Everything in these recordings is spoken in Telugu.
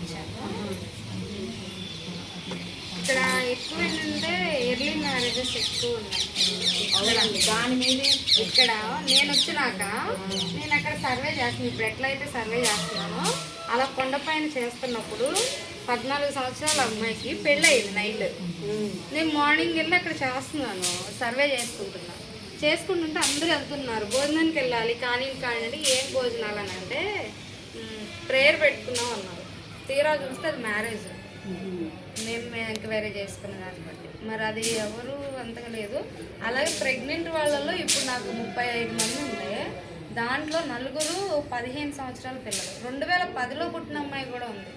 వచ్చాను. ఇక్కడ ఎక్కువ ఏంటంటే ఎర్లీ మ్యారేజెస్ ఎక్కువ ఉన్నాయి దాని మీద. ఇక్కడ నేను వచ్చినాక నేను అక్కడ సర్వే చేస్తున్నాను. ఇప్పుడు ఎట్లయితే సర్వే చేస్తున్నానో అలా కొండపైన చేస్తున్నప్పుడు 14 సంవత్సరాల అమ్మాయికి పెళ్ళి అయింది నైట్. నేను మార్నింగ్ వెళ్ళి అక్కడ చేస్తున్నాను, సర్వే చేసుకుంటుంటే అందరూ వెళ్తున్నారు, భోజనానికి వెళ్ళాలి కానీ ఏం భోజనాలు అని అంటే ప్రేయర్ పెట్టుకున్నాం అన్నారు. తీరా చూస్తే అది మ్యారేజ్, మేము ఎంక్వైరీ చేసుకున్న దాన్ని బట్టి మరి అది ఎవరు అంతగా లేదు. అలాగే ప్రెగ్నెంట్ వాళ్ళలో ఇప్పుడు నాకు 35 మంది ఉంటే దాంట్లో 4 15 సంవత్సరాల పిల్లలు. 2010లో పుట్టిన అమ్మాయి కూడా ఉంది.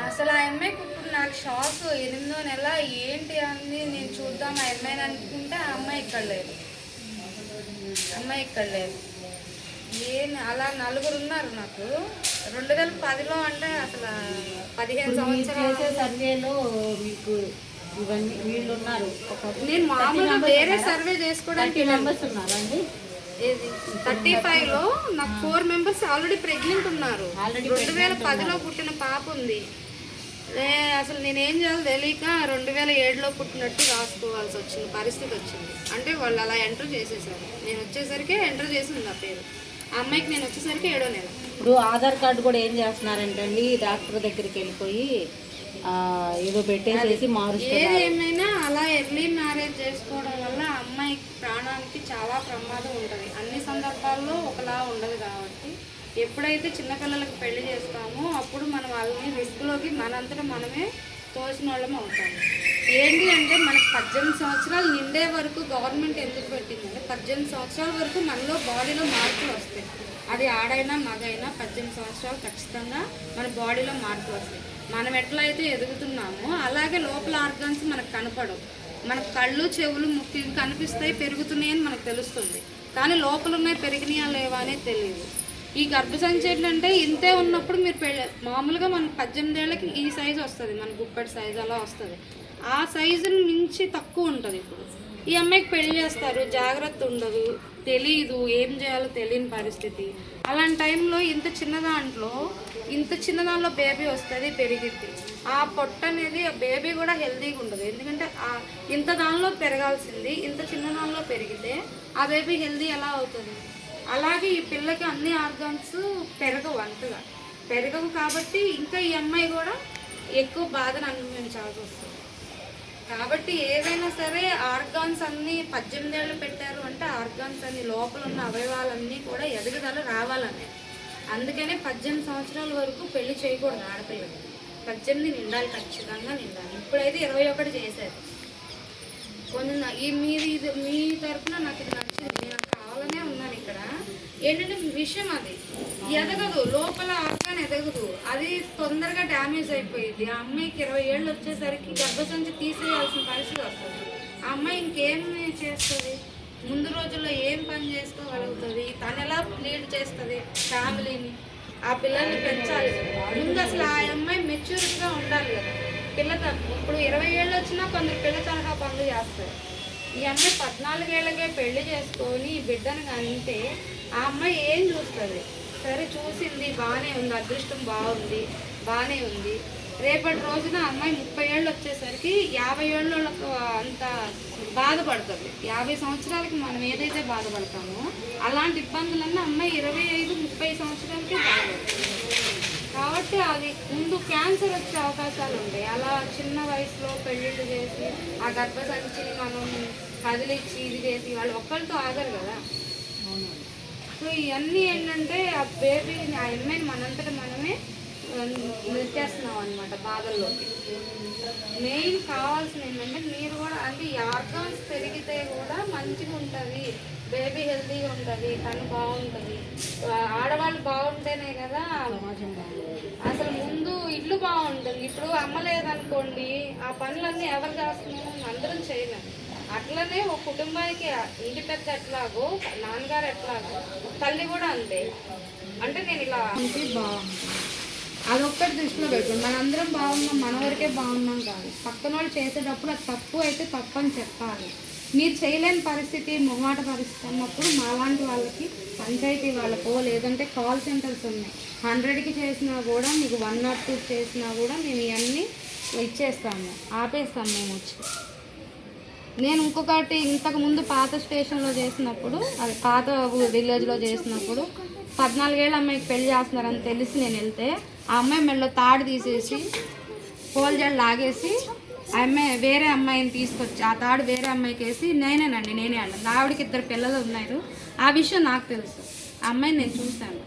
అసలు ఆ అమ్మాయికి ఇప్పుడు నాకు షాక్. 8వ నెల ఏంటి అని నేను చూద్దాం ఆ అమ్మాయిని అనుకుంటే ఆ అమ్మాయి ఇక్కడ లేదు. అలా 4 ఉన్నారు నాకు 2010లో. అంటే అసలు 15 సంవత్సరాల సర్వేలో మీకు ఇవన్నీ వీళ్ళు ఉన్నారు. నేను మామూలుగా వేరే సర్వే చేసుకోవడానికి మెంబర్స్ ఉన్నారండి. 35లో నాకు 4 మెంబర్స్ ఆల్రెడీ ప్రెగ్నెంట్ ఉన్నారు. 2010లో పుట్టిన పాప ఉంది. అసలు నేనేం చేయాలో తెలియక 2007లో పుట్టినట్టు రాసుకోవాల్సి వచ్చిన పరిస్థితి వచ్చింది. అంటే వాళ్ళు అలా ఎంటర్ చేసేసారు. నేను వచ్చేసరికి ఎంటర్ చేసింది ఆ పేరు. ఆ అమ్మాయికి నేను వచ్చేసరికి 7వ నెల. ఇప్పుడు ఆధార్ కార్డు కూడా ఏం చేస్తున్నారంటండి, డాక్టర్ దగ్గరికి వెళ్ళిపోయి ఏదో పెట్టేసేసి మారుస్తారు. ఏమైనా అలా ఎర్లీ మ్యారేజ్ చేసుకోవడం వల్ల అమ్మాయికి ప్రాణానికి చాలా ప్రమాదం ఉంటుంది. అన్ని సందర్భాల్లో ఒకలా ఉండదు కాబట్టి ఎప్పుడైతే చిన్నపిల్లలకు పెళ్లి చేస్తామో అప్పుడు మనం వాళ్ళని రిస్క్లోకి మనంతటా మనమే తోచిన వాళ్ళం అవుతాము. ఏంటి అంటే మనకు 18 సంవత్సరాలు నిండే వరకు గవర్నమెంట్ ఎందుకు పెట్టిందంటే 18 సంవత్సరాల వరకు మనలో బాడీలో మార్పులు వస్తాయి. అది ఆడైనా మగైనా 18 సంవత్సరాలు ఖచ్చితంగా మన బాడీలో మార్పులు వస్తాయి. మనం ఎట్లయితే ఎదుగుతున్నామో అలాగే లోపల ఆర్గాన్స్ మనకు కనపడవు. మనకు కళ్ళు చెవులు ముక్కు ఇవి కనిపిస్తాయి, పెరుగుతున్నాయి అని మనకు తెలుస్తుంది. కానీ లోపల ఉన్నాయి పెరిగినాయా లేవా అనేది తెలియదు. ఈ గర్భసంచి ఏంటంటే ఇంతే ఉన్నప్పుడు మీరు మామూలుగా మనకు 18 ఏళ్ళకి ఈ సైజు వస్తుంది, మన గుప్పటి సైజు అలా వస్తుంది. ఆ సైజుని మించి తక్కువ ఉంటుంది. ఇప్పుడు ఈ అమ్మాయికి పెళ్లి చేస్తారు, జాగ్రత్త ఉండదు, తెలీదు, ఏం చేయాలో తెలియని పరిస్థితి. అలాంటి టైంలో ఇంత చిన్న దాంట్లో బేబీ వస్తుంది, పెరిగిద్ది. ఆ పొట్ట అనేది ఆ బేబీ కూడా హెల్తీగా ఉండదు. ఎందుకంటే ఇంత దానిలో పెరగాల్సింది ఇంత చిన్న దానిలో పెరిగితే ఆ బేబీ హెల్తీ ఎలా అవుతుంది? అలాగే ఈ పిల్లకి అన్ని ఆర్గాన్స్ పెరగవు కాబట్టి ఇంకా ఈ అమ్మాయి కూడా ఎక్కువ బాధను అనుభవించాల్సి వస్తుంది. కాబట్టి ఏదైనా సరే ఆర్గాన్స్ అన్నీ 18 ఏళ్ళు పెట్టారు అంటే ఆర్గాన్స్ అన్ని లోపల ఉన్న అవయవాలన్నీ కూడా ఎదుగుదల రావాలనే. అందుకనే 18 సంవత్సరాల వరకు పెళ్లి చేయకూడదు ఆడపిల్లకి. 18 నిండాలి, ఖచ్చితంగా నిండాలి. ఇప్పుడైతే 21 చేశారు. కొంచెం మీ తరఫున నాకు ఇది నచ్చింది, నేను కావాలనే ఉన్నాను ఇక్కడ. ఏంటంటే విషయం అది ఎదగదు, లోపల ఆర్గాన్ ఎదగదు, అది తొందరగా డ్యామేజ్ అయిపోయింది. ఆ అమ్మాయికి 20 ఏళ్ళు వచ్చేసరికి గర్భసంచి తీసేయాల్సిన పరిస్థితి వస్తుంది. ఆ అమ్మాయి ఇంకేం చేస్తుంది? ముందు రోజుల్లో ఏం పని చేసుకోగలుగుతుంది? తను ఎలా లీడ్ చేస్తుంది ఫ్యామిలీని? ఆ పిల్లల్ని పెంచాలి. ముందు అసలు ఆ అమ్మాయి మెచ్యూరిటీగా ఉండాలి కదా. ఇప్పుడు 20 ఏళ్ళు వచ్చినా కొందరు పిల్ల తరహా పనులు చేస్తారు. ఈ అమ్మాయి 14 ఏళ్ళకే పెళ్లి చేసుకొని బిడ్డను కంటే ఆ అమ్మాయి ఏం చూస్తుంది? సరే చూసింది, బాగానే ఉంది, అదృష్టం బాగానే ఉంది. రేపటి రోజున అమ్మాయి 30 ఏళ్ళు వచ్చేసరికి 50 ఏళ్ళకు అంత బాధపడుతుంది. 50 సంవత్సరాలకి మనం ఏదైతే బాధపడతామో అలాంటి ఇబ్బందులన్నీ అమ్మాయి 25-30 సంవత్సరాలకి బాధపడుతుంది. కాబట్టి అది ముందు క్యాన్సర్ వచ్చే అవకాశాలు ఉంటాయి. అలా చిన్న వయసులో పెళ్ళిళ్ళు చేసి ఆ గర్భసంచిని మనం కదిలిచ్చి ఇది చేసి వాళ్ళు ఒక్కరితో ఆగరు కదా. సో ఇవన్నీ ఏంటంటే ఆ బేబీని ఆ అమ్మాయిని మనంతటా మనమే నెట్టేస్తున్నాం అనమాట బాధల్లోకి. మెయిన్ కావాల్సింది ఏంటంటే మీరు కూడా అంటే ఈ ఆర్గాన్స్ పెరిగితే కూడా మంచిగా ఉంటుంది, బేబీ హెల్తీగా ఉంటుంది, తను బాగుంటుంది. ఆడవాళ్ళు బాగుంటేనే కదా అసలు ముందు ఇల్లు బాగుంటుంది. ఇప్పుడు అమ్మ లేదనుకోండి ఆ పనులన్నీ ఎవరు చేస్తున్నాము? అందరం చేయలేము. అట్లనే ఒక కుటుంబానికి ఇంటి పెద్ద ఎట్లాగో, నాన్నగారు ఎట్లాగో, తల్లి కూడా అంతే. అంటే నేను ఇలా అదొక్కటి దృష్టిలో పెట్టుకోండి. మనందరం బాగున్నాం, మన వరకే బాగున్నాం కాదు. పక్కన వాళ్ళు చేసేటప్పుడు అది తప్పు అయితే తప్పు అని చెప్పాలి. మీరు చేయలేని పరిస్థితి, మొహమాట పరిస్థితి అన్నప్పుడు మాలాంటి వాళ్ళకి, పంచాయతీ వాళ్ళకో లేదంటే కాల్ సెంటర్స్ ఉన్నాయి, 100కి చేసినా కూడా మీకు 102 చేసినా కూడా మేము ఇవన్నీ ఇచ్చేస్తాము, ఆపేస్తాము మేము వచ్చి. నేను ఇంకొకటి ఇంతకు ముందు పాత స్టేషన్లో చేసినప్పుడు, అది పాత విలేజ్లో చేసినప్పుడు 14 ఏళ్ళ అమ్మాయికి పెళ్లి చేస్తున్నారని తెలిసి నేను వెళ్తే ఆ అమ్మాయి మెడలో తాడు తీసేసి పోల్ జడ లాగేసి ఆ అమ్మాయి వేరే అమ్మాయిని తీసుకొచ్చి ఆ తాడు వేరే అమ్మాయికి వేసి నేనే అన్నాను. ఆవిడకి 2 పిల్లలు ఉన్నారు, ఆ విషయం నాకు తెలుసు, ఆ అమ్మాయిని నేను చూశాను.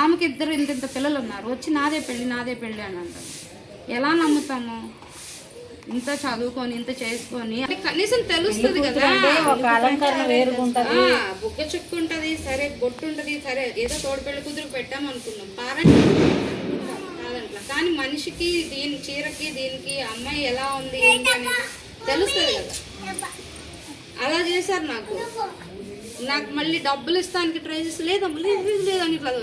ఆమెకి ఇంత పిల్లలు ఉన్నారు, వచ్చి నాదే పెళ్ళి అని అంటారు. ఎలా నమ్ముతాము? ఇంత చదువుకొని ఇంత చేసుకొని కనీసం తెలుస్తుంది కదా, ఒక అలంకరణ వేరుగుంటది, బుగ్గ చుక్కు ఉంటుంది, సరే బొట్టు ఉంటుంది, సరే ఏదో తోడుపెళ్లి కూతురు పెట్టామనుకున్నాం, కాదంట్లా. కానీ మనిషికి దీని చీరకి దీనికి అమ్మాయి ఎలా ఉంది ఏంటి అనేది తెలుస్తుంది కదా. అలా చేశారు నాకు మళ్ళీ డబ్బులు ఇస్తానికి ట్రై చేసి లేదమ్మా లేదని ఇట్లా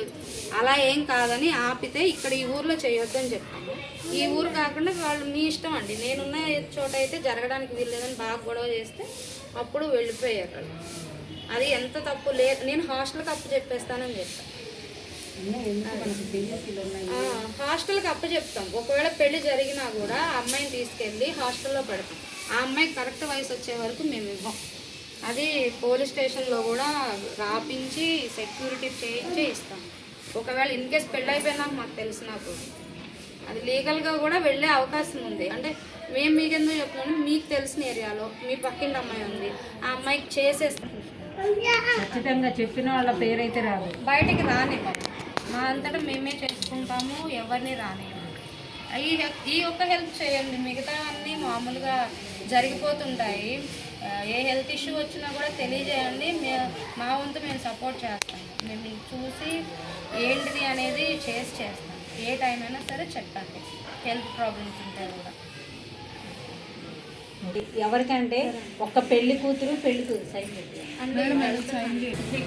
అలా ఏం కాదని ఆపితే ఇక్కడ ఈ ఊర్లో చేయొద్దని చెప్పాము. ఈ ఊరు కాకుండా వాళ్ళు మీ ఇష్టం అండి, నేనున్న చోట అయితే జరగడానికి వీల్లేదని బాగా గొడవ చేస్తే అప్పుడు వెళ్ళిపోయారు అక్కడ. అది ఎంత తప్పు లేదు, నేను హాస్టల్కి అప్పు చెప్పేస్తానని చెప్పాను. హాస్టల్కి అప్పు చెప్తాం, ఒకవేళ పెళ్లి జరిగినా కూడా ఆ అమ్మాయిని తీసుకెళ్ళి హాస్టల్లో పెడతాం. ఆ అమ్మాయికి కరెక్ట్ వయసు వచ్చే వరకు మేము ఇవ్వం. అది పోలీస్ స్టేషన్లో కూడా రాపించి సెక్యూరిటీ చేయించి ఇస్తాం. ఒకవేళ ఇన్ కేస్ పెళ్ళి అయిపోయినాక మాకు తెలిసినప్పుడు అది లీగల్గా కూడా వెళ్ళే అవకాశం ఉంది. అంటే మేము మీకు ఎందుకు చెప్తున్నాము, మీకు తెలిసిన ఏరియాలో మీ పక్కింటి అమ్మాయి ఉంది, ఆ అమ్మాయికి చేసేస్తాం. ఖచ్చితంగా చెప్పిన వాళ్ళ పేరైతే రాదు, బయటికి రానివ్వం, మా అంతటా మేమే చేసుకుంటాము, ఎవరిని రానివ్వము. ఈ ఒక్క హెల్ప్ చేయండి, మిగతా అన్నీ మామూలుగా జరిగిపోతుంటాయి. ఏ హెల్త్ ఇష్యూ వచ్చినా కూడా తెలియజేయండి, మా వంతు మేము సపోర్ట్ చేస్తాము. మేము చూసి ఏంటిది అనేది చేస్తాం. ఏ టైం అయినా సరే చెప్పండి, హెల్త్ ప్రాబ్లమ్స్ ఉంటాయి కూడా. ఎవరికంటే ఒక్క పెళ్లి కూతురు సైన్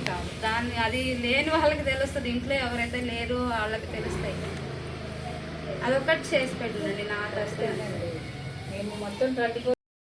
కాదు, దాన్ని అది లేని వాళ్ళకి తెలుస్తుంది, ఇంట్లో ఎవరైతే లేరో వాళ్ళకి తెలుస్తాయి. అదొకటి చేసి పెట్టండి, నా దృష్టి. మేము మొత్తం 24